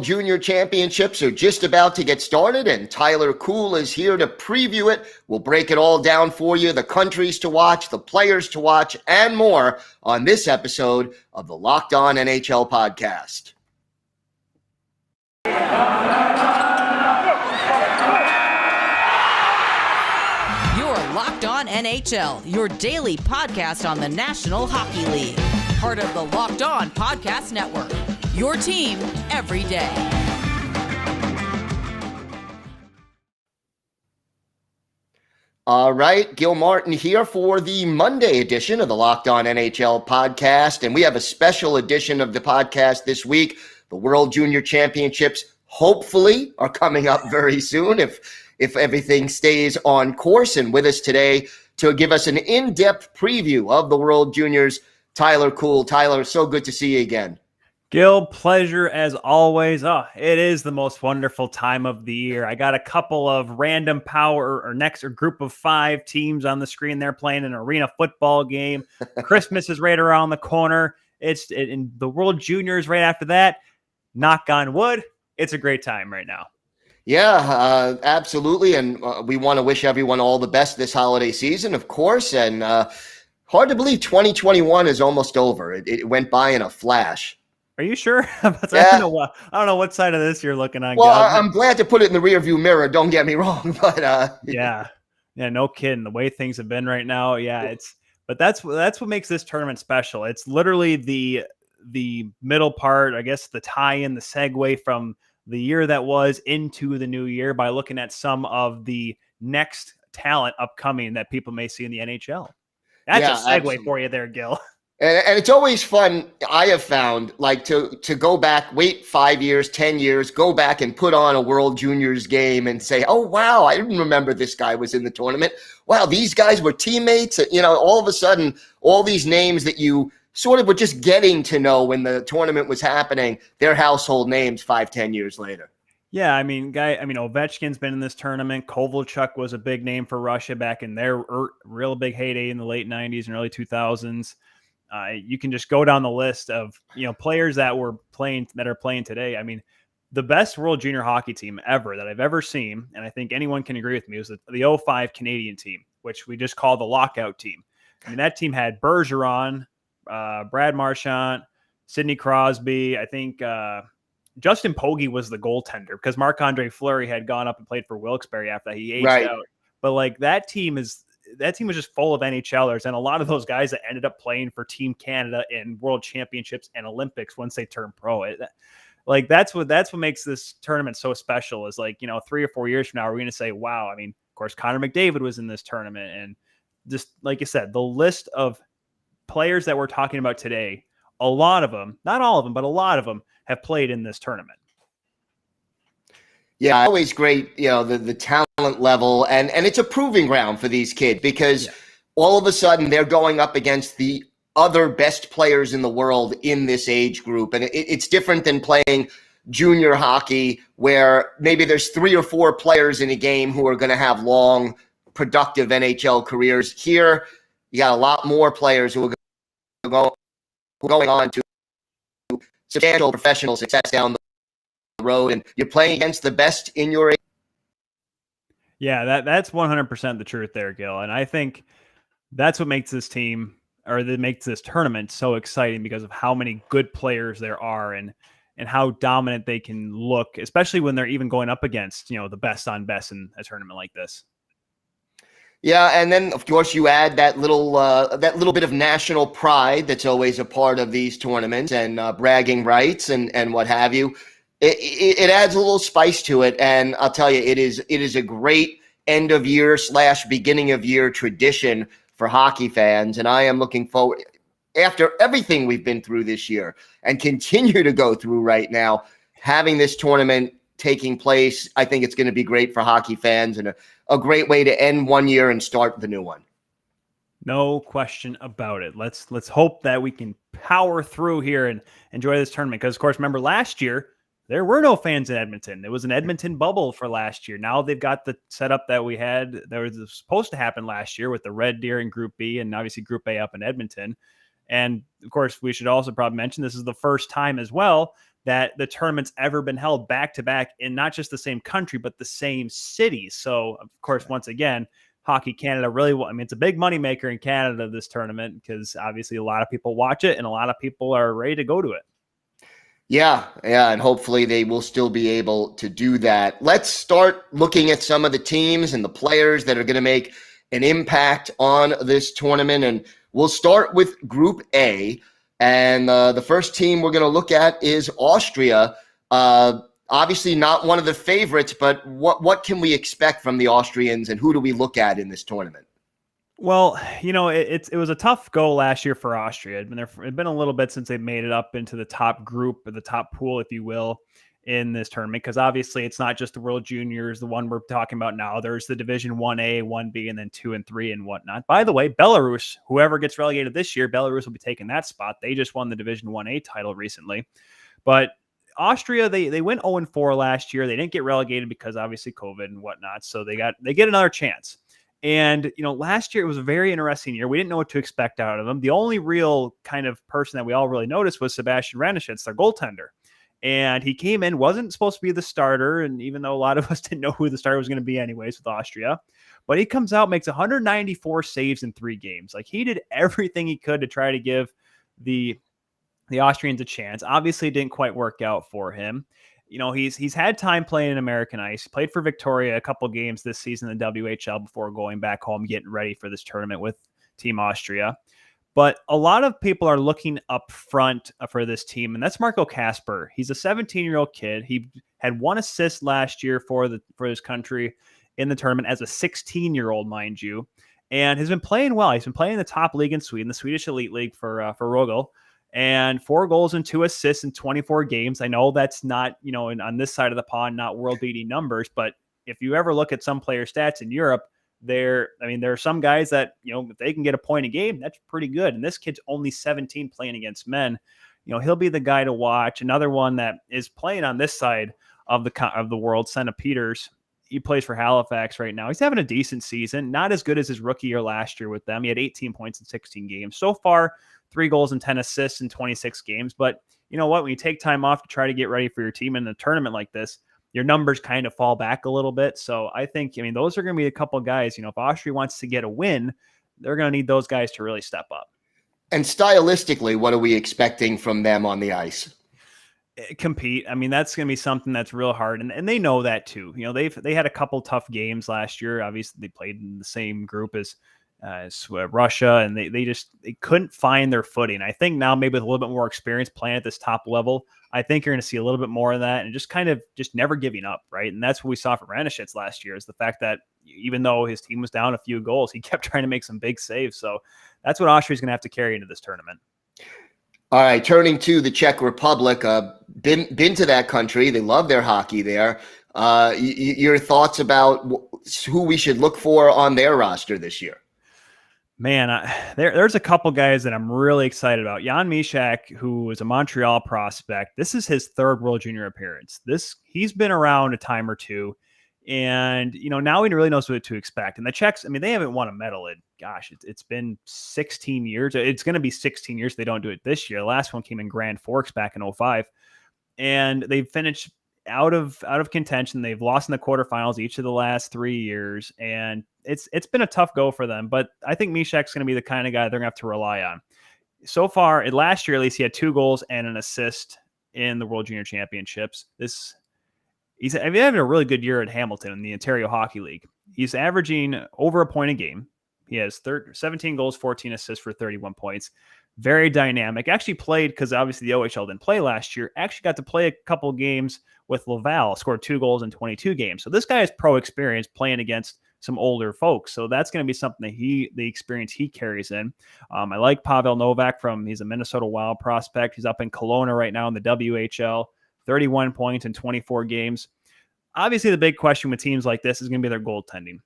Junior Championships are just about to get started, and Tyler Kuehl is here to preview it. We'll break it all down for you, the countries to watch, the players to watch, and more on this episode of the Locked On NHL Podcast. You're Locked On NHL, your daily podcast on the National Hockey League. Part of the Locked On Podcast Network, your team every day. All right, Gil Martin here for the Monday edition of the Locked On NHL Podcast, and we have a special edition of the podcast this week. The World Junior Championships hopefully are coming up very soon if everything stays on course. And with us today to give us an in-depth preview of the World Juniors, Tyler Kuehl. Tyler, so good to see you again. Gil, pleasure as always. Oh, it is the most wonderful time of the year. I got a couple of random power or group of 5 teams on the screen. They're playing an arena football game. Christmas is right around the corner. In the World Juniors right after that. Knock on wood. It's a great time right now. Yeah, absolutely. And we want to wish everyone all the best this holiday season, of course. And hard to believe 2021 is almost over. It went by in a flash. Are you sure? Yeah. I don't know what side of this you're looking on. Well, I'm glad to put it in the rearview mirror. Don't get me wrong, but yeah, no kidding. The way things have been right now, but that's what makes this tournament special. It's literally the middle part, I guess, the tie-in, the segue from the year that was into the new year by looking at some of the next talent upcoming that people may see in the NHL. That's a segue absolutely for you there, Gil. And it's always fun, I have found, like to go back, wait 5 years, 10 years, go back and put on a World Juniors game and say, oh, wow, I didn't remember this guy was in the tournament. Wow, these guys were teammates. All of a sudden, all these names that you sort of were just getting to know when the tournament was happening, they're household names 5-10 years later. Yeah, Ovechkin's been in this tournament. Kovalchuk was a big name for Russia back in their real big heyday in the late 90s and early 2000s. You can just go down the list of players that are playing today. I mean, the best World Junior Hockey team ever that I've ever seen, and I think anyone can agree with me, was the 05 Canadian team, which we just call the lockout team. I mean, that team had Bergeron, Brad Marchand, Sidney Crosby. I think Justin Pogge was the goaltender because Marc-Andre Fleury had gone up and played for Wilkes-Barre after that. He aged out. But that team was just full of NHLers, and a lot of those guys that ended up playing for Team Canada in World Championships and Olympics once they turned pro. That's what makes this tournament so special. Is 3 or 4 years from now, we're going to say, wow. I mean, of course, Connor McDavid was in this tournament, and just like you said, the list of players that we're talking about today, a lot of them, not all of them, but a lot of them have played in this tournament. Yeah, always great, the talent level, and it's a proving ground for these kids because all of a sudden they're going up against the other best players in the world in this age group. And it's different than playing junior hockey where maybe there's 3 or 4 players in a game who are going to have long, productive NHL careers. Here, you got a lot more players who are going on to substantial professional success down the road, and you're playing against the best in your age. Yeah, that's 100% the truth there, Gil. And I think that's what makes this team, or that makes this tournament so exciting because of how many good players there are and how dominant they can look, especially when they're even going up against, the best on best in a tournament like this. Yeah, and then of course you add that little bit of national pride that's always a part of these tournaments and bragging rights and what have you. It adds a little spice to it, and I'll tell you, it is a great end of year / beginning of year tradition for hockey fans, and I am looking forward, after everything we've been through this year and continue to go through right now, having this tournament taking place. I think it's going to be great for hockey fans and a great way to end one year and start the new one. No question about it. Let's hope that we can power through here and enjoy this tournament. Because, of course, remember last year, there were no fans in Edmonton. It was an Edmonton bubble for last year. Now they've got the setup that we had that was supposed to happen last year with the Red Deer in Group B and obviously Group A up in Edmonton. And, of course, we should also probably mention this is the first time as well that the tournament's ever been held back to back in not just the same country, but the same city. So, of course, once again, Hockey Canada it's a big moneymaker in Canada, this tournament, because obviously a lot of people watch it and a lot of people are ready to go to it. Yeah, and hopefully they will still be able to do that. Let's start looking at some of the teams and the players that are going to make an impact on this tournament, and we'll start with Group A. And the first team we're going to look at is Austria. Obviously not one of the favorites, but what can we expect from the Austrians, and who do we look at in this tournament? Well, it was a tough go last year for Austria. It'd been a little bit since they made it up into the top group, or the top pool, if you will, in this tournament, because obviously it's not just the World Juniors, the one we're talking about now. There's the Division 1A, 1B, and then 2 and 3 and whatnot. By the way, Belarus, whoever gets relegated this year, Belarus will be taking that spot. They just won the Division 1A title recently. But Austria, they went 0-4 last year. They didn't get relegated because obviously COVID and whatnot. So they get another chance. And, last year it was a very interesting year. We didn't know what to expect out of them. The only real kind of person that we all really noticed was Sebastian Ranishitz, their goaltender. And he came in, wasn't supposed to be the starter. And even though a lot of us didn't know who the starter was going to be anyways with Austria, but he comes out, makes 194 saves in 3 games. Like, he did everything he could to try to give the Austrians a chance. Obviously, it didn't quite work out for him. He's had time playing in American ice. He played for Victoria a couple games this season in the WHL before going back home, getting ready for this tournament with Team Austria. But a lot of people are looking up front for this team, and that's Marco Kasper. He's a 17-year-old kid. He had 1 assist last year for his country in the tournament as a 16-year-old, mind you, and has been playing well. He's been playing in the top league in Sweden, the Swedish Elite League for Rögle, and 4 goals and 2 assists in 24 games. I know that's not, on this side of the pond, not world-beating numbers, but if you ever look at some player stats in Europe, there are some guys that, if they can get a point a game, that's pretty good. And this kid's only 17 playing against men. He'll be the guy to watch. Another one that is playing on this side of the world, Senna Peters. He plays for Halifax right now. He's having a decent season, not as good as his rookie year last year with them. He had 18 points in 16 games. So far, 3 goals and 10 assists in 26 games. But you know what? When you take time off to try to get ready for your team in a tournament like this, your numbers kind of fall back a little bit. So I think, those are going to be a couple of guys, if Austria wants to get a win, they're going to need those guys to really step up. And stylistically, what are we expecting from them on the ice? Compete. That's going to be something that's real hard. And they know that too. They had a couple tough games last year. Obviously they played in the same group as Russia, and they couldn't find their footing. I think now, maybe with a little bit more experience playing at this top level, I think you're going to see a little bit more of that, and just kind of just never giving up, right? And that's what we saw from Ranishitz last year, is the fact that even though his team was down a few goals, he kept trying to make some big saves. So that's what Austria is going to have to carry into this tournament. All right, turning to the Czech Republic, been to that country. They love their hockey there. Your thoughts about who we should look for on their roster this year? Man, there's a couple guys that I'm really excited about. Jan Mysak, who was a Montreal prospect. This is his 3rd World Junior appearance. He's been around a time or two, and now he really knows what to expect. And the Czechs, they haven't won a medal in, it's been 16 years. It's going to be 16 years if they don't do it this year. The last one came in Grand Forks back in 2005, and they've finished out of contention. They've lost in the quarterfinals each of the last 3 years, and it's been a tough go for them. But I think Myshak's going to be the kind of guy they're going to have to rely on. So far, last year at least, he had 2 goals and an assist in the World Junior Championships. He's having a really good year at Hamilton in the Ontario Hockey League. He's averaging over a point a game. He has 17 goals, 14 assists for 31 points. Very dynamic. Actually played, because obviously the OHL didn't play last year, actually got to play a couple games with Laval, scored 2 goals in 22 games. So this guy has pro experience playing against some older folks. So that's going to be something that the experience he carries in. I like Pavel Novak he's a Minnesota Wild prospect. He's up in Kelowna right now in the WHL, 31 points in 24 games. Obviously the big question with teams like this is going to be their goaltending.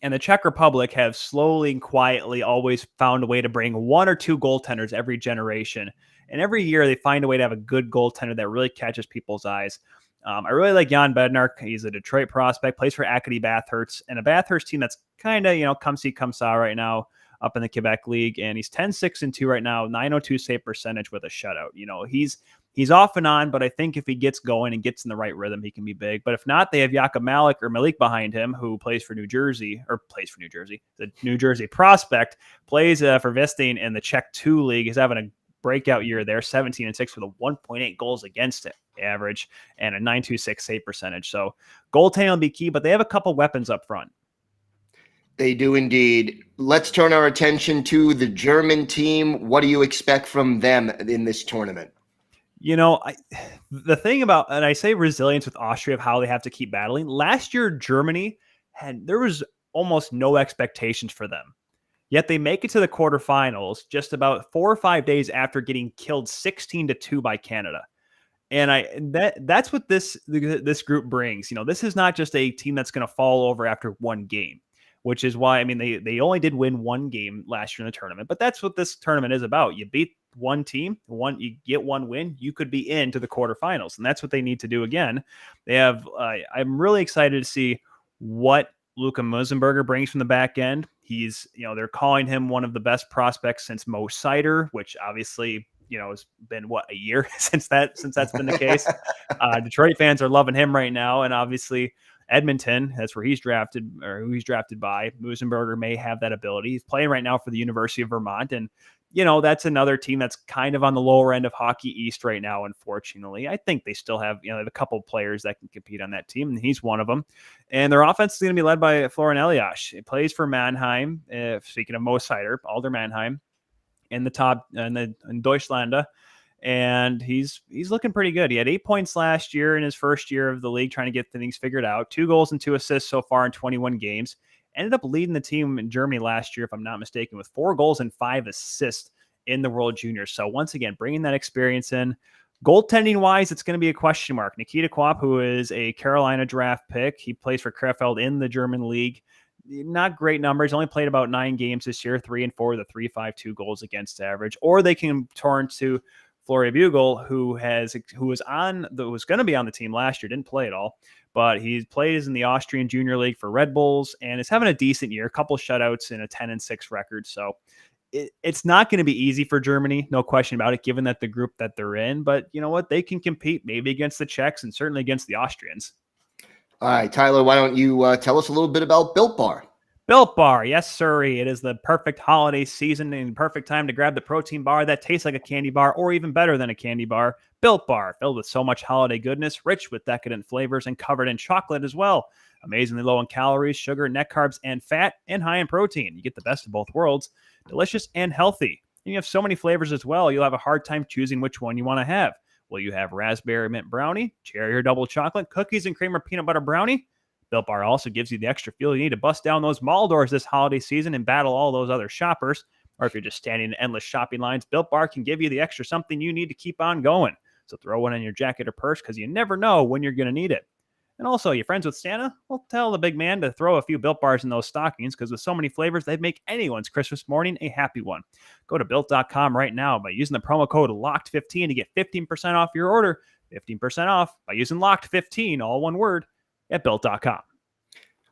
And the Czech Republic have slowly and quietly always found a way to bring 1 or 2 goaltenders every generation. And every year they find a way to have a good goaltender that really catches people's eyes. I really like Jan Bednar. He's a Detroit prospect, plays for Acadie Bathurst, and a Bathurst team that's kind of, come see, come saw right now up in the Quebec League. And he's 10-6-2 right now, 902 save percentage with a shutout. He's off and on, but I think if he gets going and gets in the right rhythm, he can be big. But if not, they have Jakob Malik behind him, who plays for New Jersey. The New Jersey prospect, plays for Vesting in the Czech 2 League. He's having a breakout year there, 17-6 with a 1.8 goals against it average and a 926 save percentage. So goaltending will be key, but they have a couple weapons up front. They do indeed. Let's turn our attention to the German team. What do you expect from them in this tournament? The thing about, and I say resilience with Austria of how they have to keep battling. Last year, Germany there was almost no expectations for them. Yet they make it to the quarterfinals just about 4 or 5 days after getting killed 16-2 by Canada. And that's what this group brings. This is not just a team that's going to fall over after one game, which is why, they only did win one game last year in the tournament, but that's what this tournament is about. You beat one team, you get one win, you could be into the quarterfinals. And that's what they need to do again. They have, I'm really excited to see what Luka Musenberger brings from the back end. He's, they're calling him one of the best prospects since Mo Seider, which obviously, it's been a year since that's been the case. Detroit fans are loving him right now. And obviously Edmonton, that's where he's drafted, or who he's drafted by. Musenberger may have that ability. He's playing right now for the University of Vermont. And, that's another team that's kind of on the lower end of Hockey East right now, unfortunately. I think they still have, a couple of players that can compete on that team, and he's one of them. And their offense is going to be led by Florian Elias. He plays for Mannheim. Speaking of Mo Seider, Alder Mannheim in the top, in Deutschlande. And he's looking pretty good. He had 8 points last year in his first year of the league, trying to get things figured out. 2 goals and 2 assists so far in 21 games. Ended up leading the team in Germany last year, if I'm not mistaken, with 4 goals and 5 assists in the World Juniors. So once again, bringing that experience in. Goaltending-wise, it's going to be a question mark. Nikita Kwap, who is a Carolina draft pick, he plays for Krefeld in the German league. Not great numbers. Going to about 9 games this year, 3-4, the 3.52 goals against average. Or they can turn to Florian Bugle, who was going to be on the team last year, didn't play at all, but he plays in the Austrian Junior League for Red Bulls and is having a decent year, a couple shutouts and a 10-6 record. So it's not going to be easy for Germany, no question about it, given that the group that they're in. But you know what? They can compete maybe against the Czechs and certainly against the Austrians. All right, Tyler, why don't you tell us a little bit about Built Bar? Built Bar, yes, sirree. It is the perfect holiday season and perfect time to grab the protein bar that tastes like a candy bar, or even better than a candy bar. Built Bar, filled with so much holiday goodness, rich with decadent flavors, and covered in chocolate as well. Amazingly low in calories, sugar, net carbs, and fat, and high in protein. You get the best of both worlds, delicious and healthy. And you have so many flavors as well, you'll have a hard time choosing which one you want to have. Will you have raspberry mint brownie, cherry or double chocolate, cookies and cream or peanut butter brownie? Built Bar also gives you the extra fuel you need to bust down those mall doors this holiday season and battle all those other shoppers. Or if you're just standing in endless shopping lines, Built Bar can give you the extra something you need to keep on going. So throw one in your jacket or purse, because you never know when you're going to need it. And also, you friends with Santa? Well, tell the big man to throw a few Built Bars in those stockings, because with so many flavors, they'd make anyone's Christmas morning a happy one. Go to Built.com right now by using the promo code LOCKED15 to get 15% off your order. 15% off by using LOCKED15, all one word, at Built.com.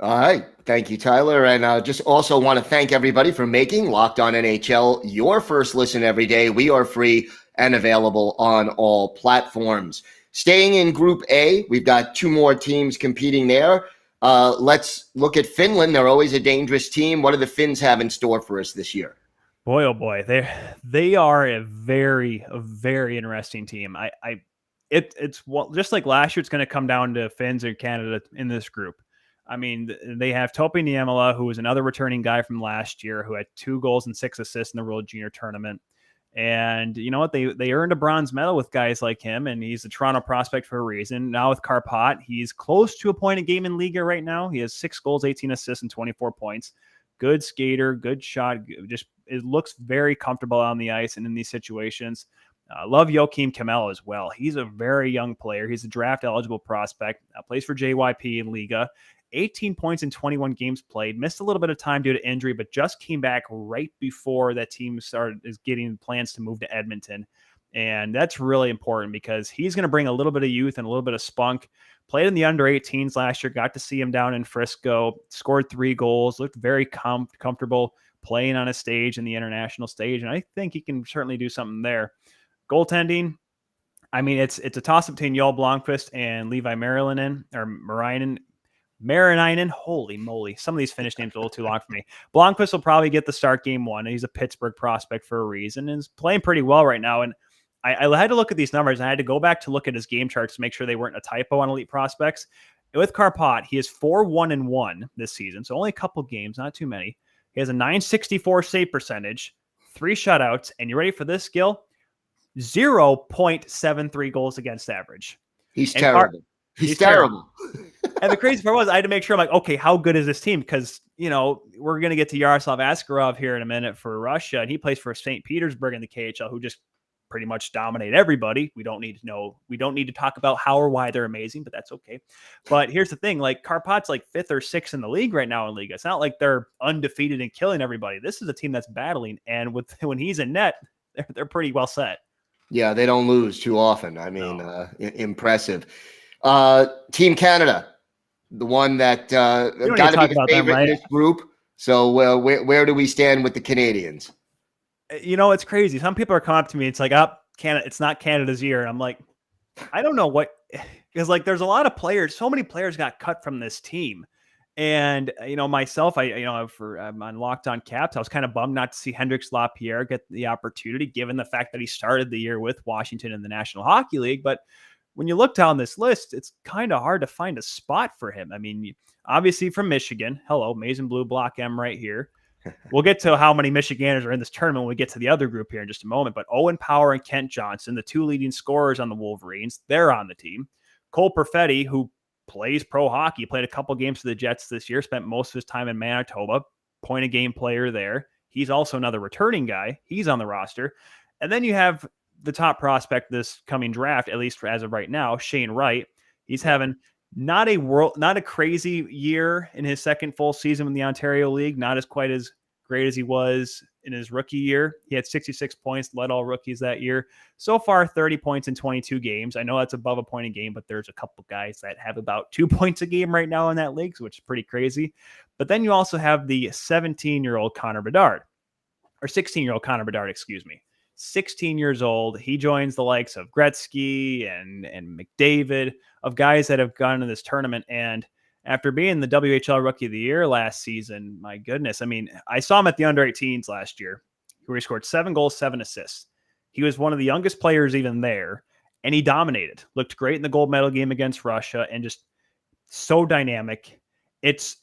All right. Thank you, Tyler. And just also want to thank everybody for making Locked On NHL your first listen every day. We are free and available on all platforms. Staying in Group A, we've got 2 more teams competing there. Let's look at Finland. They're always a dangerous team. What do the Finns have in store for us this year? Boy, oh boy, they are a very interesting team. It's just like last year. It's going to come down to Finns and Canada in this group. I mean, they have Topi Niemela, who is another returning guy from last year, who had 2 goals and 6 assists in the World Junior Tournament. And you know what? They earned a bronze medal with guys like him, and he's a Toronto prospect for a reason. Now with Karpat, he's close to a point a game in Liga right now. He has 6 goals, 18 assists, and 24 points. Good skater, good shot. Just it looks very comfortable on the ice and in these situations. Love Joachim Kamel as well. He's a very young player. He's a draft-eligible prospect. Plays for JYP in Liga. 18 points in 21 games played. Missed a little bit of time due to injury, but just came back right before that team is getting plans to move to Edmonton. And that's really important because he's going to bring a little bit of youth and a little bit of spunk. Played in the under-18s last year. Got to see him down in Frisco. Scored 3 goals. Looked very comfortable playing on a stage in the international stage. And I think he can certainly do something there. Goaltending, I mean, it's a toss-up between Joel Blomqvist and Levi Marinainen. Holy moly. Some of these Finnish names are a little too long for me. Blomqvist will probably get the start game one. He's a Pittsburgh prospect for a reason and is playing pretty well right now. And I had to look at these numbers, and I had to go back to look at his game charts to make sure they weren't a typo on elite prospects. With Karpat, he is 4-1-1 this season, so only a couple games, not too many. He has a .964 save percentage, 3 shutouts, and you ready for this, Gil? 0.73 goals against average. He's terrible. He's terrible. And the crazy part was I had to make sure, I'm like, okay, how good is this team? Because, we're going to get to Yaroslav Askarov here in a minute for Russia, and he plays for St. Petersburg in the KHL, who just pretty much dominate everybody. We don't need to talk about how or why they're amazing, but that's okay. But here's the thing, like Karpat's like 5th or 6th in the league right now in Liga. It's not like they're undefeated and killing everybody. This is a team that's battling, and when he's in net, they're pretty well set. Yeah, they don't lose too often. I mean, impressive. Team Canada, the one that got to be the favorite in this group. So where do we stand with the Canadians? It's crazy. Some people are coming up to me. It's like, Canada. It's not Canada's year. And I'm like, I don't know what, because like there's a lot of players. So many players got cut from this team, and myself, I'm on Locked On Caps. I was kind of bummed not to see Hendrix Lapierre get the opportunity, given the fact that he started the year with Washington in the National Hockey League. But when you look down this list, it's kind of hard to find a spot for him. I mean, obviously from Michigan. Hello, Maize and Blue Block M right here. We'll get to how many Michiganders are in this tournament when we get to the other group here in just a moment. But Owen Power and Kent Johnson, the 2 leading scorers on the Wolverines, they're on the team. Cole Perfetti, who plays pro hockey, played a couple games for the Jets this year, spent most of his time in Manitoba, point-a-game player there. He's also another returning guy. He's on the roster. And then you have the top prospect this coming draft, at least as of right now, Shane Wright. He's having not a crazy year in his second full season in the Ontario League, not as quite as great as he was in his rookie year. He had 66 points, led all rookies that year. So far, 30 points in 22 games. I know that's above a point a game, but there's a couple guys that have about 2 points a game right now in that league, which is pretty crazy. But then you also have the 16-year-old Connor Bedard, 16 years old. He joins the likes of Gretzky and McDavid, of guys that have gone to this tournament. And after being the WHL Rookie of the Year last season, my goodness, I mean, I saw him at the under-18s last year, where he scored 7 goals, 7 assists. He was one of the youngest players even there, and he dominated. Looked great in the gold medal game against Russia, and just so dynamic. It's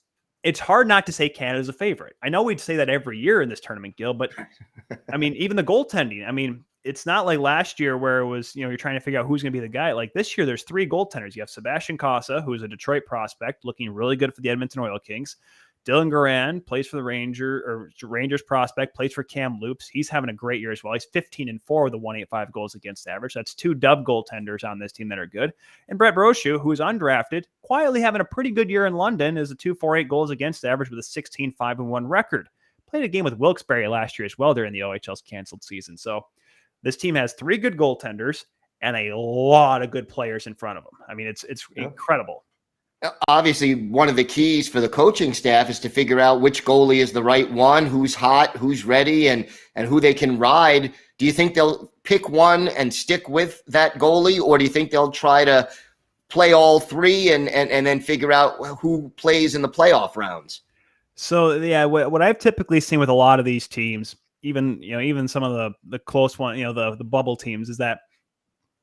hard not to say Canada's a favorite. I know we'd say that every year in this tournament, Gil, but I mean, even the goaltending, I mean, it's not like last year where it was, you're trying to figure out who's going to be the guy. Like this year, there's 3 goaltenders. You have Sebastian Casa, who is a Detroit prospect, looking really good for the Edmonton Oil Kings. Dylan Garand plays for the Rangers prospect, plays for Kamloops. He's having a great year as well. He's 15-4 with a 185 goals against average. That's 2 dub goaltenders on this team that are good. And Brett Brochu, who is undrafted, quietly having a pretty good year in London, is a 248 goals against average with a 16-5-1 record. Played a game with Wilkes-Barre last year as well during the OHL's canceled season. So this team has 3 good goaltenders and a lot of good players in front of them. I mean, it's incredible. Obviously, one of the keys for the coaching staff is to figure out which goalie is the right one, who's hot, who's ready, and who they can ride. Do you think they'll pick one and stick with that goalie, or do you think they'll try to play all 3 and then figure out who plays in the playoff rounds? So, yeah, what I've typically seen with a lot of these teams, even some of the close one, the bubble teams, is that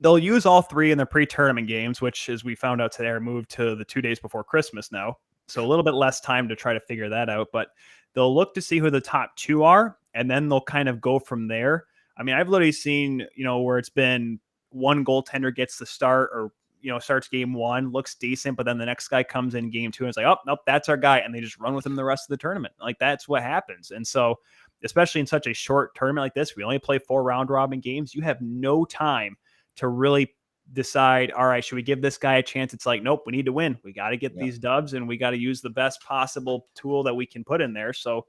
they'll use all 3 in their pre-tournament games, which, as we found out today, are moved to the 2 days before Christmas now. So a little bit less time to try to figure that out. But they'll look to see who the top 2 are, and then they'll kind of go from there. I mean, I've literally seen, where it's been one goaltender gets the start or, starts game 1, looks decent, but then the next guy comes in game 2 and it's like, oh, nope, that's our guy. And they just run with him the rest of the tournament. Like, that's what happens. And so, especially in such a short tournament like this, we only play 4 round robin games. You have no time to really decide, all right, should we give this guy a chance? It's like, nope, we need to win. We got to get these dubs, and we got to use the best possible tool that we can put in there. So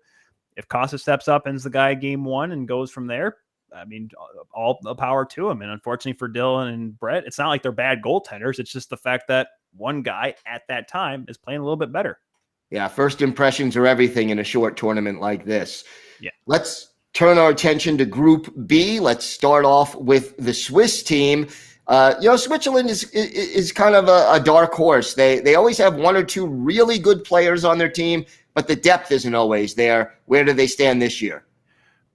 if Casa steps up and is the guy game 1 and goes from there, I mean, all the power to him. And unfortunately for Dylan and Brett, it's not like they're bad goaltenders. It's just the fact that one guy at that time is playing a little bit better. Yeah, first impressions are everything in a short tournament like this. Yeah. Let's turn our attention to Group B. Let's start off with the Swiss team. Switzerland is kind of a dark horse. They always have one or two really good players on their team, but the depth isn't always there. Where do they stand this year?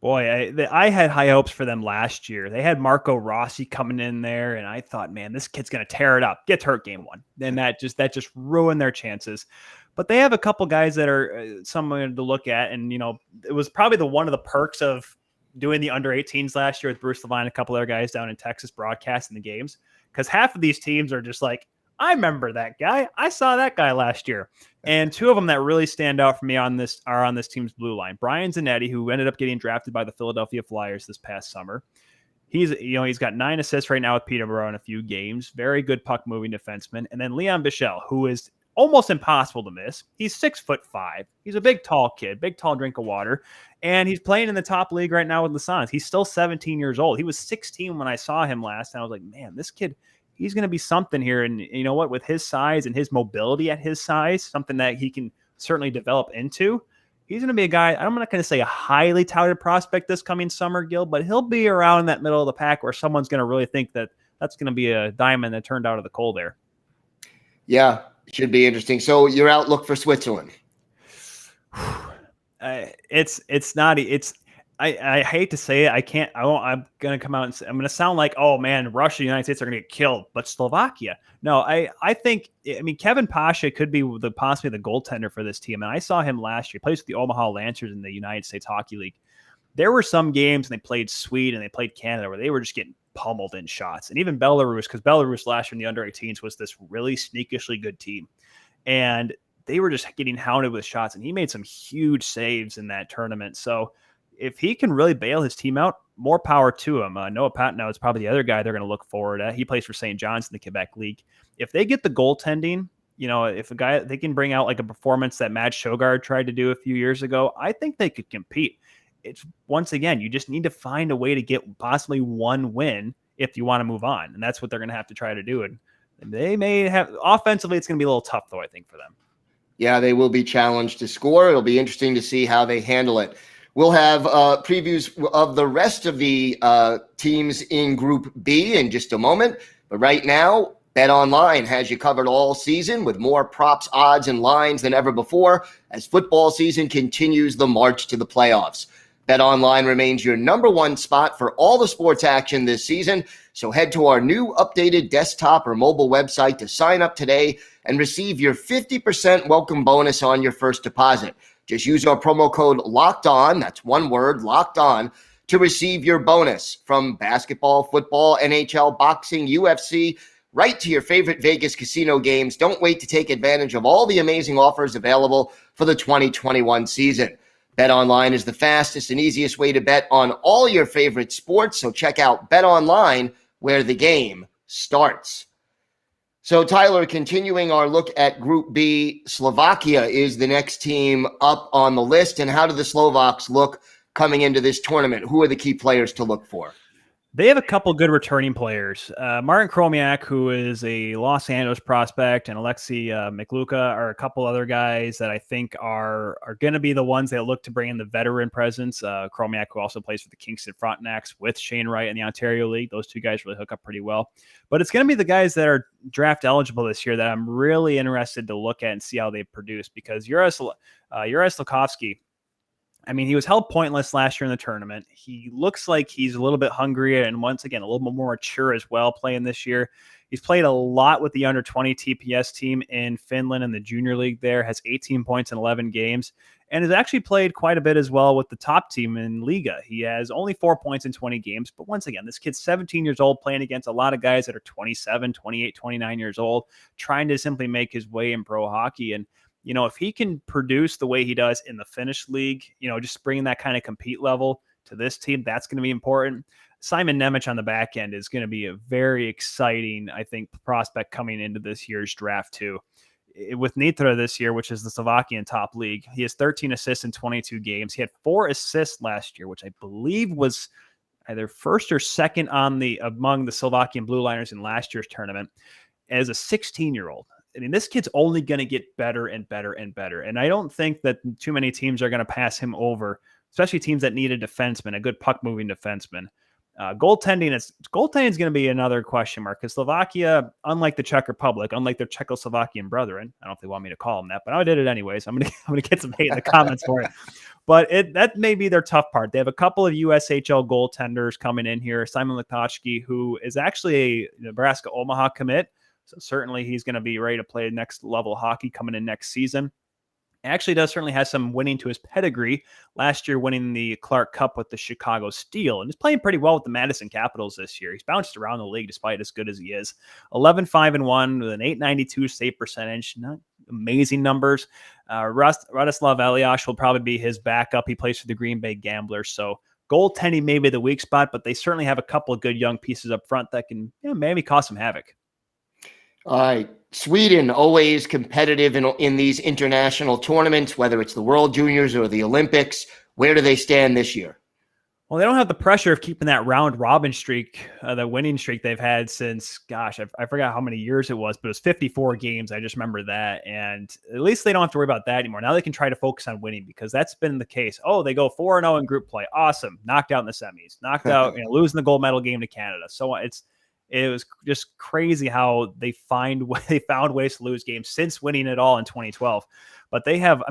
Boy, I had high hopes for them last year. They had Marco Rossi coming in there, and I thought, man, this kid's going to tear it up. Gets hurt game one. Then that just ruined their chances. But they have a couple guys that are someone to look at, and it was probably one of the perks of doing the under 18s last year with Bruce Levine, a couple other guys down in Texas broadcasting the games, because half of these teams are just like, I remember that guy. I saw that guy last year. And two of them that really stand out for me on this team's blue line. Brian Zanetti, who ended up getting drafted by the Philadelphia Flyers this past summer. He's got 9 assists right now with Peterborough in a few games. Very good puck moving defenseman. And then Leon Bichelle, who is almost impossible to miss. He's 6'5". He's a big, tall kid, big, tall drink of water. And he's playing in the top league right now with Lassans. He's still 17 years old. He was 16 when I saw him last. And I was like, man, this kid, he's going to be something here. And you know what? With his size and his mobility at his size, something that he can certainly develop into, he's going to be a guy, I'm not going to say a highly touted prospect this coming summer, Gil, but he'll be around in that middle of the pack where someone's going to really think that that's going to be a diamond that turned out of the coal there. Yeah, should be interesting. So your outlook for Switzerland? I hate to say it. I'm going to come out and say, I'm going to sound like, oh man, Russia, the United States are going to get killed, but Slovakia. No, I think Kevin Pasha could be possibly the goaltender for this team. And I saw him last year. He plays with the Omaha Lancers in the United States Hockey League. There were some games, and they played Sweden and they played Canada, where they were just getting pummeled in shots. And even Belarus, because Belarus last year in the under 18s was this really sneakishly good team. And they were just getting hounded with shots, and he made some huge saves in that tournament. So if he can really bail his team out, more power to him. Noah Patino is probably the other guy they're going to look forward at. He plays for St. John's in the Quebec League. If they get the goaltending, if they can bring out like a performance that Matt Sjogard tried to do a few years ago, I think they could compete. It's once again, you just need to find a way to get possibly one win if you want to move on. And that's what they're going to have to try to do. And they may have offensively, it's going to be a little tough though, I think, for them. Yeah, they will be challenged to score. It'll be interesting to see how they handle it. We'll have previews of the rest of the teams in Group B in just a moment. But right now, BetOnline has you covered all season with more props, odds, and lines than ever before as football season continues the march to the playoffs. BetOnline remains your number one spot for all the sports action this season. So head to our new updated desktop or mobile website to sign up today and receive your 50% welcome bonus on your first deposit. Just use our promo code LOCKEDON, that's one word, Locked On, to receive your bonus from basketball, football, NHL, boxing, UFC, right to your favorite Vegas casino games. Don't wait to take advantage of all the amazing offers available for the 2021 season. BetOnline is the fastest and easiest way to bet on all your favorite sports, so check out BetOnline, where the game starts. So, Tyler, continuing our look at Group B, Slovakia is the next team up on the list. And how do the Slovaks look coming into this tournament? Who are the key players to look for? They have a couple good returning players. Martin Kromiak, who is a Los Angeles prospect, and Alexei Mikluka are a couple other guys that I think are going to be the ones that look to bring in the veteran presence. Kromiak, who also plays for the Kingston Frontenacs with Shane Wright in the Ontario League. Those two guys really hook up pretty well. But it's going to be the guys that are draft eligible this year that I'm really interested to look at and see how they produce, because Juraj Slafkovsky, I mean, he was held pointless last year in the tournament. He looks like he's a little bit hungrier and, once again, a little bit more mature as well playing this year. He's played a lot with the under-20 TPS team in Finland in the junior league there, has 18 points in 11 games, and has actually played quite a bit as well with the top team in Liga. He has only 4 points in 20 games, but once again, this kid's 17 years old, playing against a lot of guys that are 27, 28, 29 years old, trying to simply make his way in pro hockey. And if he can produce the way he does in the Finnish league, just bringing that kind of compete level to this team, that's going to be important. Simon Nemec on the back end is going to be a very exciting, I think, prospect coming into this year's draft too. With Nitra this year, which is the Slovakian top league, he has 13 assists in 22 games. He had 4 assists last year, which I believe was either first or second among the Slovakian blue liners in last year's tournament as a 16-year-old. I mean, this kid's only going to get better and better and better. And I don't think that too many teams are going to pass him over, especially teams that need a defenseman, a good puck-moving defenseman. Goaltending is going to be another question mark because Slovakia, unlike the Czech Republic, unlike their Czechoslovakian brethren, I don't know if they want me to call them that, but I did it anyways. I'm gonna get some hate in the comments for it. But that may be their tough part. They have a couple of USHL goaltenders coming in here. Simon Letochki, who is actually a Nebraska Omaha commit, so certainly he's going to be ready to play next level hockey coming in next season. Actually does certainly have some winning to his pedigree. Last year winning the Clark Cup with the Chicago Steel, and he's playing pretty well with the Madison Capitals this year. He's bounced around the league despite as good as he is. 11-5-1 with an .892 save percentage. Not amazing numbers. Radoslav Elias will probably be his backup. He plays for the Green Bay Gamblers. So goaltending may be the weak spot, but they certainly have a couple of good young pieces up front that can maybe cause some havoc. All right. Sweden, always competitive in these international tournaments, whether it's the World Juniors or the Olympics. Where do they stand this year? Well, they don't have the pressure of keeping that round robin streak, the winning streak they've had since, gosh, I forgot how many years it was, but it was 54 games. I just remember that. And at least they don't have to worry about that anymore. Now they can try to focus on winning because that's been the case. Oh, they go 4-0 in group play. Awesome. Knocked out in the semis. Knocked out, losing the gold medal game to Canada. So it was just crazy how they found ways to lose games since winning it all in 2012. But they have,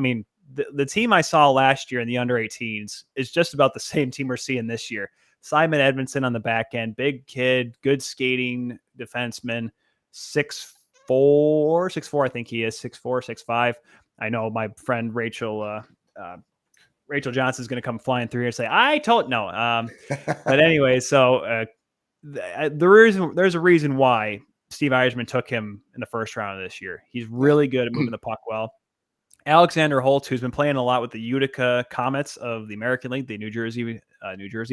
the team I saw last year in the under 18s is just about the same team we're seeing this year. Simon Edmondson on the back end, big kid, good skating defenseman, 6'4", I think he is, 6'4", 6'5". I know my friend Rachel Johnson is going to come flying through here and say, but anyway, so there's a reason why Steve Yzerman took him in the first round of this year. He's really good at moving the puck well. Alexander Holtz, who's been playing a lot with the Utica Comets of the American League, the New Jersey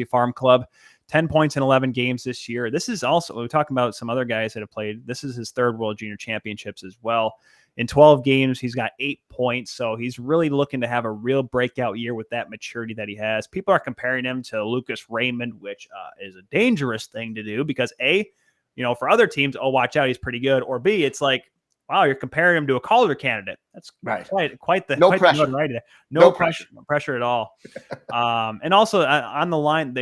Farm Club, 10 points in 11 games this year. This is also, we're talking about some other guys that have played. This is his third World Junior Championships as well. In 12 games, he's got 8 points. So he's really looking to have a real breakout year with that maturity that he has. People are comparing him to Lucas Raymond, which is a dangerous thing to do because A, for other teams, oh, watch out, he's pretty good. Or B, it's like, wow, you're comparing him to a Calder candidate. That's right. Quite the pressure. Right. No pressure at all. And also on the line,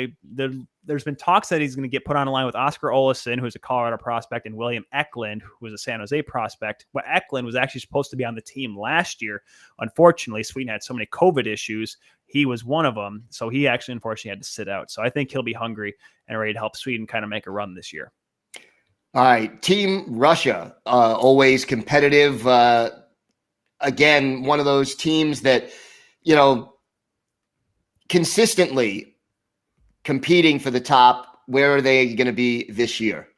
there's been talks that he's going to get put on a line with Oscar Olesen, who's a Colorado prospect, and William Eklund, who was a San Jose prospect. Well, Eklund was actually supposed to be on the team last year. Unfortunately, Sweden had so many COVID issues. He was one of them. So he actually, unfortunately, had to sit out. So I think he'll be hungry and ready to help Sweden kind of make a run this year. All right. Team Russia, always competitive. Again, one of those teams that, consistently competing for the top. Where are they going to be this year?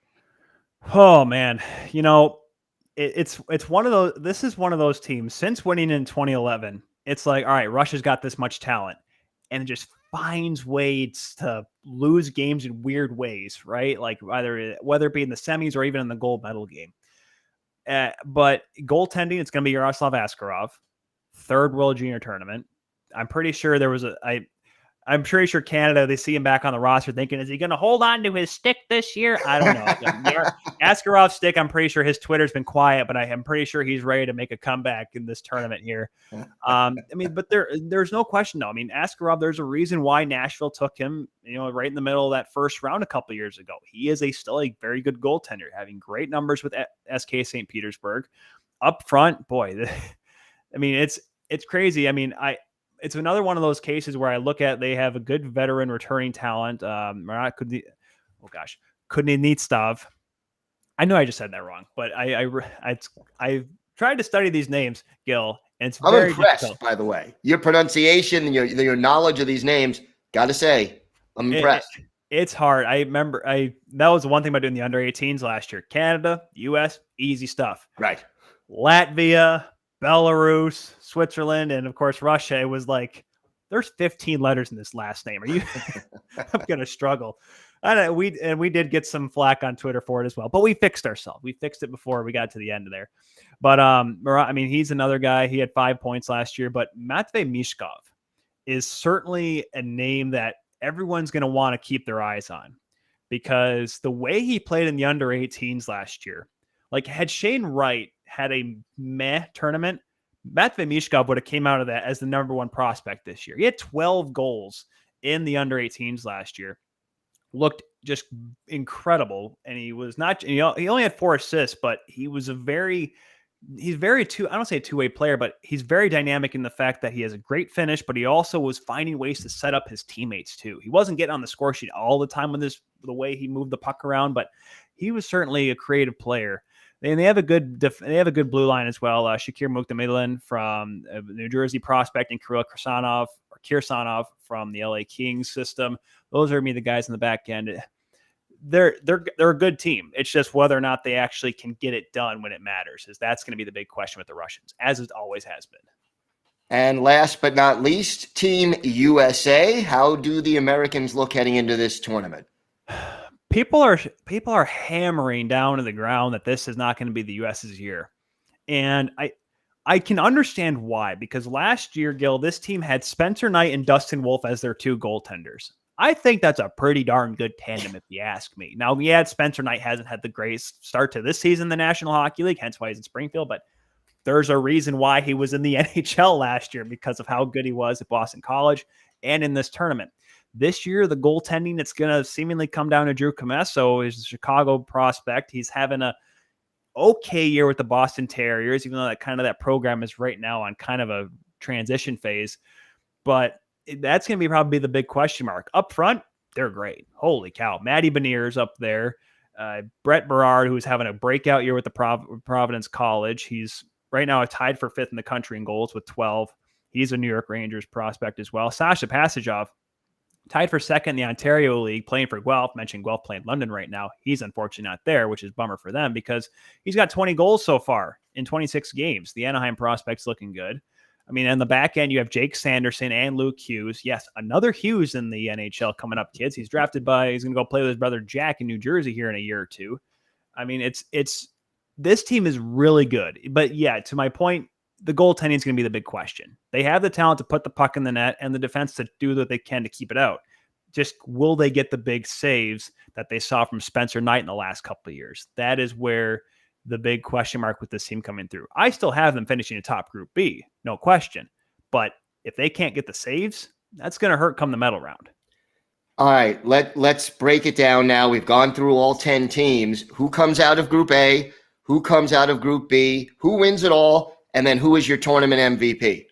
Oh man, it's one of those. This is one of those teams since winning in 2011. It's like, all right, Russia's got this much talent, and it just finds ways to lose games in weird ways, right? Like whether it be in the semis or even in the gold medal game. But goaltending, it's going to be Yaroslav Askarov, third World Junior tournament. I'm pretty sure I'm pretty sure Canada, they see him back on the roster thinking, is he going to hold on to his stick this year? I don't know. Askarov's stick, I'm pretty sure his Twitter's been quiet, but I am pretty sure he's ready to make a comeback in this tournament here. But there's no question, though. Askarov, there's a reason why Nashville took him, right in the middle of that first round a couple of years ago. He is still a very good goaltender, having great numbers with SK St. Petersburg. Up front, boy, it's crazy. It's another one of those cases where I look at, they have a good veteran returning talent. Kuznetsov. I know I just said that wrong, but I tried to study these names, Gil, and it's very impressed, difficult. By the way. Your pronunciation and your knowledge of these names, got to say, I'm impressed. It's hard. I remember that was the one thing about doing the under 18s last year. Canada, US, easy stuff. Right. Latvia, Belarus, Switzerland, and of course Russia. It was like there's 15 letters in this last name. Are you? I'm gonna struggle. And we did get some flack on Twitter for it as well, but we fixed ourselves. We fixed it before we got to the end of there. But he's another guy. He had 5 points last year. But Matvei Mishkov is certainly a name that everyone's gonna want to keep their eyes on because the way he played in the under 18s last year, like had Shane Wright had a meh tournament, Matvei Mishkov would have came out of that as the number one prospect this year. He had 12 goals in the under 18s last year. looked just incredible. And he was not, he only had 4 assists, but he was he's very I don't say a two-way player, but he's very dynamic in the fact that he has a great finish, but he also was finding ways to set up his teammates too. He wasn't getting on the score sheet all the time with the way he moved the puck around, but he was certainly a creative player. And they have a good blue line as well. Shakir Mukhamadan from New Jersey prospect and Kirill Kirsanov from the LA Kings system. Those are the guys in the back end. They're a good team. It's just whether or not they actually can get it done when it matters. That's going to be the big question with the Russians, as it always has been. And last but not least, Team USA. How do the Americans look heading into this tournament? People are hammering down to the ground that this is not going to be the US's year. And I can understand why, because last year, Gil, this team had Spencer Knight and Dustin Wolf as their 2 goaltenders. I think that's a pretty darn good tandem, if you ask me. Now, Spencer Knight hasn't had the greatest start to this season in the National Hockey League, hence why he's in Springfield, but there's a reason why he was in the NHL last year, because of how good he was at Boston College and in this tournament. This year, the goaltending, it's going to seemingly come down to Drew Commesso, is a Chicago prospect. He's having a okay year with the Boston Terriers, even though that program is right now on kind of a transition phase. But that's going to probably the big question mark. Up front, they're great. Holy cow. Matty Beniers up there. Brett Berard, who's having a breakout year with the Providence College. He's right now tied for 5th in the country in goals with 12. He's a New York Rangers prospect as well. Sasha Pasajov, tied for 2nd in the Ontario League, playing for Guelph. Mentioned Guelph playing London right now. He's unfortunately not there, which is a bummer for them because he's got 20 goals so far in 26 games. The Anaheim prospect's looking good. On the back end, you have Jake Sanderson and Luke Hughes. Yes, another Hughes in the NHL coming up, kids. He's going to go play with his brother Jack in New Jersey here in a year or two. This team is really good. But yeah, to my point, the goaltending is going to be the big question. They have the talent to put the puck in the net and the defense to do what they can to keep it out. Just will they get the big saves that they saw from Spencer Knight in the last couple of years? That is where the big question mark with this team coming through. I still have them finishing atop Group B, no question. But if they can't get the saves, that's going to hurt come the medal round. All right, let's break it down now. We've gone through all 10 teams. Who comes out of Group A? Who comes out of Group B? Who wins it all? And then who is your tournament MVP?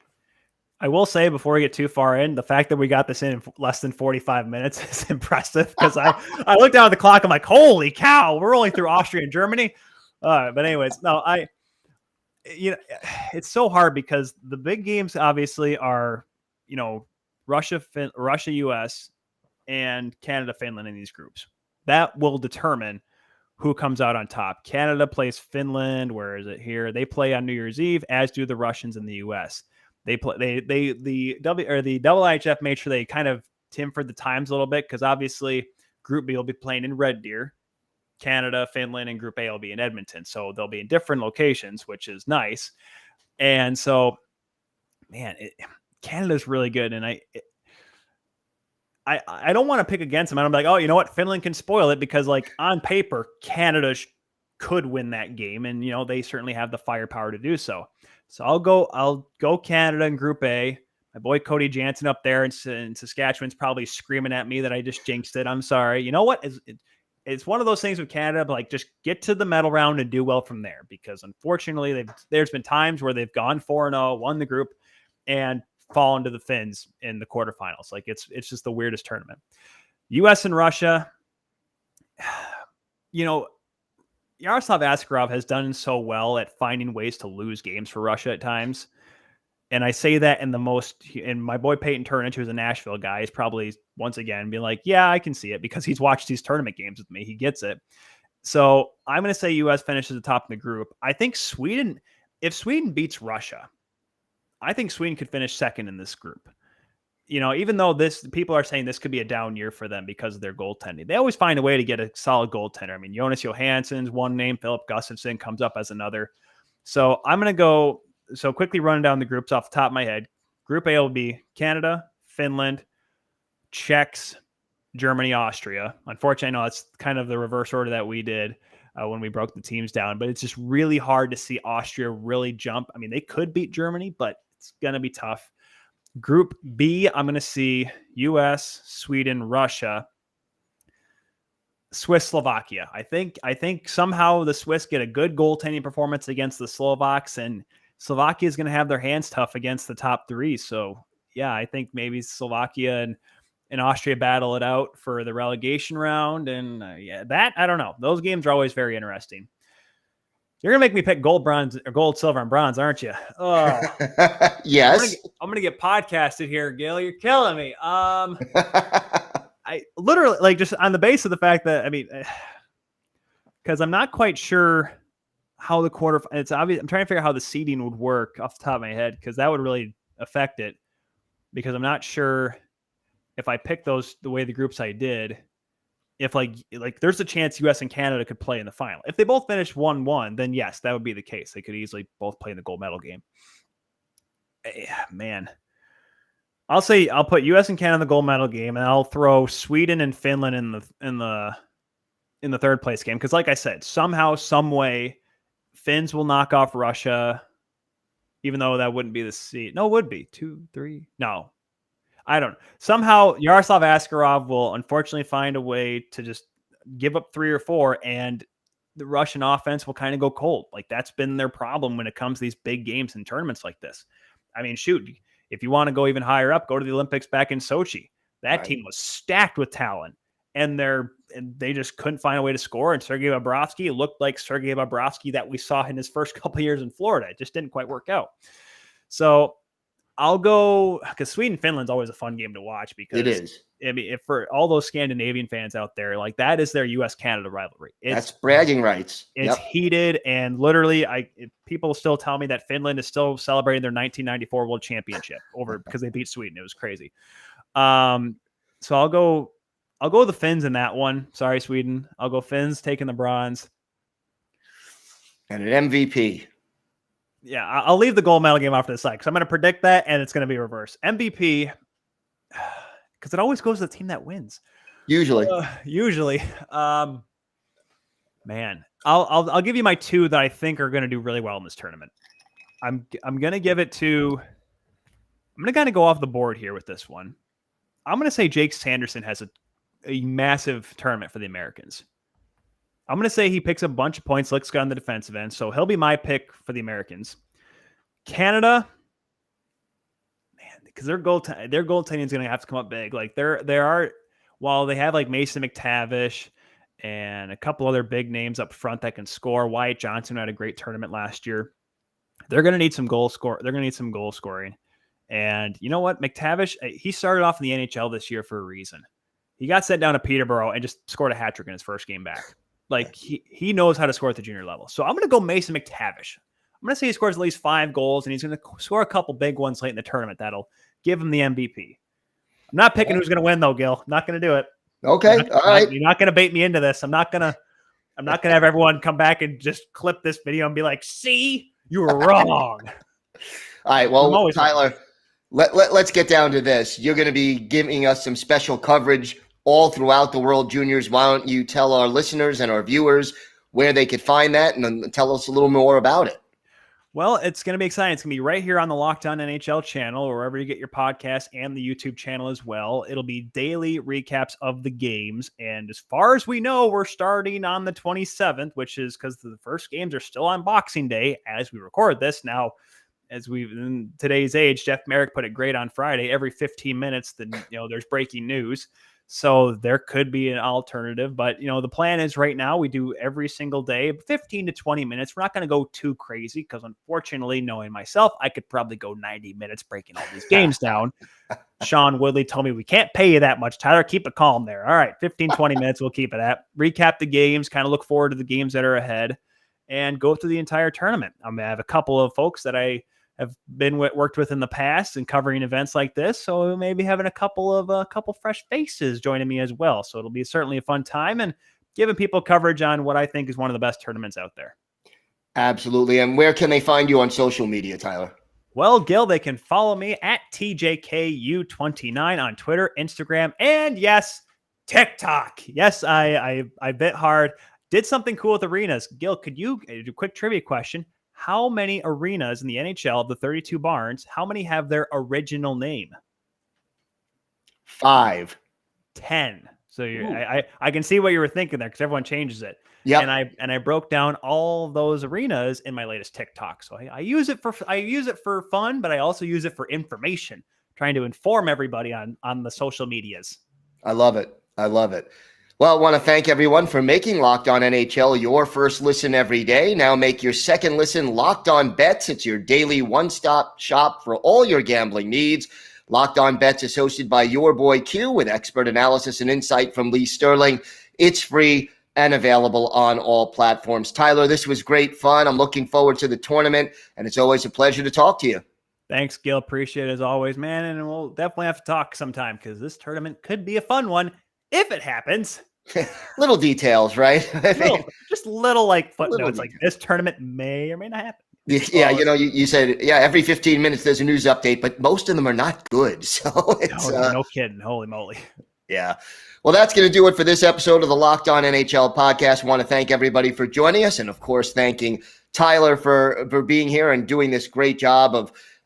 I will say before we get too far in, the fact that we got this in less than 45 minutes is impressive because I looked down at the clock. I'm like, holy cow, we're rolling through Austria and Germany. But anyways, no, it's so hard because the big games obviously are, Russia, US, and Canada, Finland in these groups. That will determine who comes out on top. Canada plays Finland. Where is it here? They play on New Year's Eve, as do the Russians in the US. The IHF made sure they kind of timbered the times a little bit because obviously Group B will be playing in Red Deer, Canada, Finland, and Group A will be in Edmonton. So they'll be in different locations, which is nice. And so, man, Canada's really good. And I don't want to pick against them. I'm like, oh, you know what? Finland can spoil it because, on paper, Canada could win that game. And, they certainly have the firepower to do so. So I'll go Canada in Group A. My boy Cody Jansen up there in Saskatchewan's probably screaming at me that I just jinxed it. I'm sorry. You know what? It's one of those things with Canada, but just get to the medal round and do well from there. Because unfortunately, there's been times where they've gone 4-0, won the group, and fallen to the Finns in the quarterfinals. It's just the weirdest tournament. U.S. and Russia, Yaroslav Askarov has done so well at finding ways to lose games for Russia at times. And I say that and my boy Peyton Turnage, who's a Nashville guy, is probably once again being like, yeah, I can see it because he's watched these tournament games with me. He gets it. So I'm going to say U.S. finishes at the top of the group. I think if Sweden beats Russia, I think Sweden could finish second in this group. Even though people are saying this could be a down year for them because of their goaltending, they always find a way to get a solid goaltender. Jonas Johansson's one name, Philip Gustafsson comes up as another. So I'm going to go, quickly running down the groups off the top of my head. Group A will be Canada, Finland, Czechs, Germany, Austria. Unfortunately, I know that's kind of the reverse order that we did when we broke the teams down, but it's just really hard to see Austria really jump. They could beat Germany, but it's going to be tough. Group B, I'm going to see U.S., Sweden, Russia. Swiss Slovakia. I think somehow the Swiss get a good goaltending performance against the Slovaks, and Slovakia is going to have their hands tough against the top three. So yeah, I think maybe Slovakia and Austria battle it out for the relegation round. And that I don't know. Those games are always very interesting. You're gonna make me pick gold, bronze, or gold, silver, and bronze, aren't you? Oh, yes. I'm gonna get podcasted here, Gil. You're killing me. I literally like just on the base of the fact that because I'm not quite sure how the quarter. It's obvious. I'm trying to figure out how the seeding would work off the top of my head because that would really affect it. Because I'm not sure if I pick those the way the groups I did, if like there's a chance US and Canada could play in the final. If they both finish 1-1, then yes, that would be the case. They could easily both play in the gold medal game. Man. I'll put US and Canada in the gold medal game, and I'll throw Sweden and Finland in the third place game. Because like I said, somehow, some way, Finns will knock off Russia, even though that wouldn't be the seed. No, it would be 2, 3. No, I don't know. Somehow Yaroslav Askarov will unfortunately find a way to just give up 3 or 4, and the Russian offense will kind of go cold. Like that's been their problem when it comes to these big games and tournaments like this. I mean, shoot, if you want to go even higher up, go to the Olympics back in Sochi. That team was stacked with talent, and they just couldn't find a way to score. And Sergei Bobrovsky looked like Sergei Bobrovsky that we saw in his first couple of years in Florida. It just didn't quite work out. So I'll go because Sweden Finland's always a fun game to watch because it is. I mean, if for all those Scandinavian fans out there, like that is their U.S. Canada rivalry. That's bragging rights. It's heated, and literally, people still tell me that Finland is still celebrating their 1994 World Championship because they beat Sweden. It was crazy. So I'll go with the Finns in that one. Sorry, Sweden. I'll go Finns taking the bronze and an MVP. Yeah, I'll leave the gold medal game off to the side because I'm going to predict that, and it's going to be reverse. MVP, because it always goes to the team that wins. Usually. Man, I'll give you my 2 that I think are going to do really well in this tournament. I'm going to give it to. I'm going to kind of go off the board here with this one. I'm going to say Jake Sanderson has a massive tournament for the Americans. I'm going to say he picks a bunch of points, looks good on the defensive end, so he'll be my pick for the Americans. Canada, man, because their goaltending is going to have to come up big. Like while they have like Mason McTavish and a couple other big names up front that can score. Wyatt Johnson had a great tournament last year. They're going to need some goal score. They're going to need some goal scoring. And you know what? McTavish, he started off in the NHL this year for a reason. He got sent down to Peterborough and just scored a hat trick in his first game back. Like he knows how to score at the junior level. So I'm going to go Mason McTavish. I'm going to say he scores at least 5 goals, and he's going to score a couple big ones late in the tournament. That'll give him the MVP. I'm not picking who's going to win though, Gil. I'm not going to do it. Okay. All right. You're not going to bait me into this. I'm not going to have everyone come back and just clip this video and be like, see, you were wrong. All right. Well, Tyler, let's get down to this. You're going to be giving us some special coverage all throughout the World Juniors. Why don't you tell our listeners and our viewers where they could find that and then tell us a little more about it? Well, it's going to be exciting. It's going to be right here on the Locked On NHL channel, or wherever you get your podcast, and the YouTube channel as well. It'll be daily recaps of the games. And as far as we know, we're starting on the 27th, which is because the first games are still on Boxing Day as we record this. Now, as we've in today's age, Jeff Merrick put it great on Friday. Every 15 minutes, there's breaking news. So there could be an alternative, but the plan is right now we do every single day, 15 to 20 minutes. We're not going to go too crazy because unfortunately, knowing myself, I could probably go 90 minutes breaking all these games down. Sean Woodley told me we can't pay you that much. Tyler, keep it calm there. All right, 15, 20 minutes. We'll keep it at. Recap the games, kind of look forward to the games that are ahead, and go through the entire tournament. I have a couple of folks that I have worked with in the past and covering events like this. So maybe having a couple fresh faces joining me as well. So it'll be certainly a fun time and giving people coverage on what I think is one of the best tournaments out there. Absolutely. And where can they find you on social media, Tyler? Well, Gil, they can follow me at TJKU29 on Twitter, Instagram, and yes, TikTok. Yes, I bit hard. Did something cool with arenas. Gil, could you do a quick trivia question? How many arenas in the NHL of the 32 barns, how many have their original name? 5. 10. So I can see what you were thinking there because everyone changes it. Yeah. And I broke down all those arenas in my latest TikTok. So I use it for fun, but I also use it for information, trying to inform everybody on the social medias. I love it. I love it. Well, I want to thank everyone for making Locked On NHL your first listen every day. Now make your second listen Locked On Bets. It's your daily one-stop shop for all your gambling needs. Locked On Bets is hosted by your boy Q with expert analysis and insight from Lee Sterling. It's free and available on all platforms. Tyler, this was great fun. I'm looking forward to the tournament, and it's always a pleasure to talk to you. Thanks, Gil. Appreciate it as always, man. And we'll definitely have to talk sometime because this tournament could be a fun one if it happens. Little details, right? Just little footnotes like this tournament may or may not happen. Yeah, you said, every 15 minutes there's a news update, but most of them are not good. So it's no kidding. Holy moly. Yeah. Well, that's going to do it for this episode of the Locked On NHL podcast. I want to thank everybody for joining us, and of course, thanking Tyler for being here and doing this great job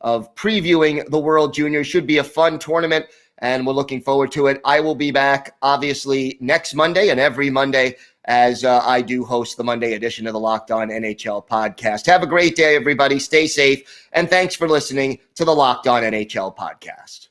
of previewing the World Juniors. Should be a fun tournament, and we're looking forward to it. I will be back, obviously, next Monday and every Monday as I do host the Monday edition of the Locked On NHL podcast. Have a great day, everybody. Stay safe, and thanks for listening to the Locked On NHL podcast.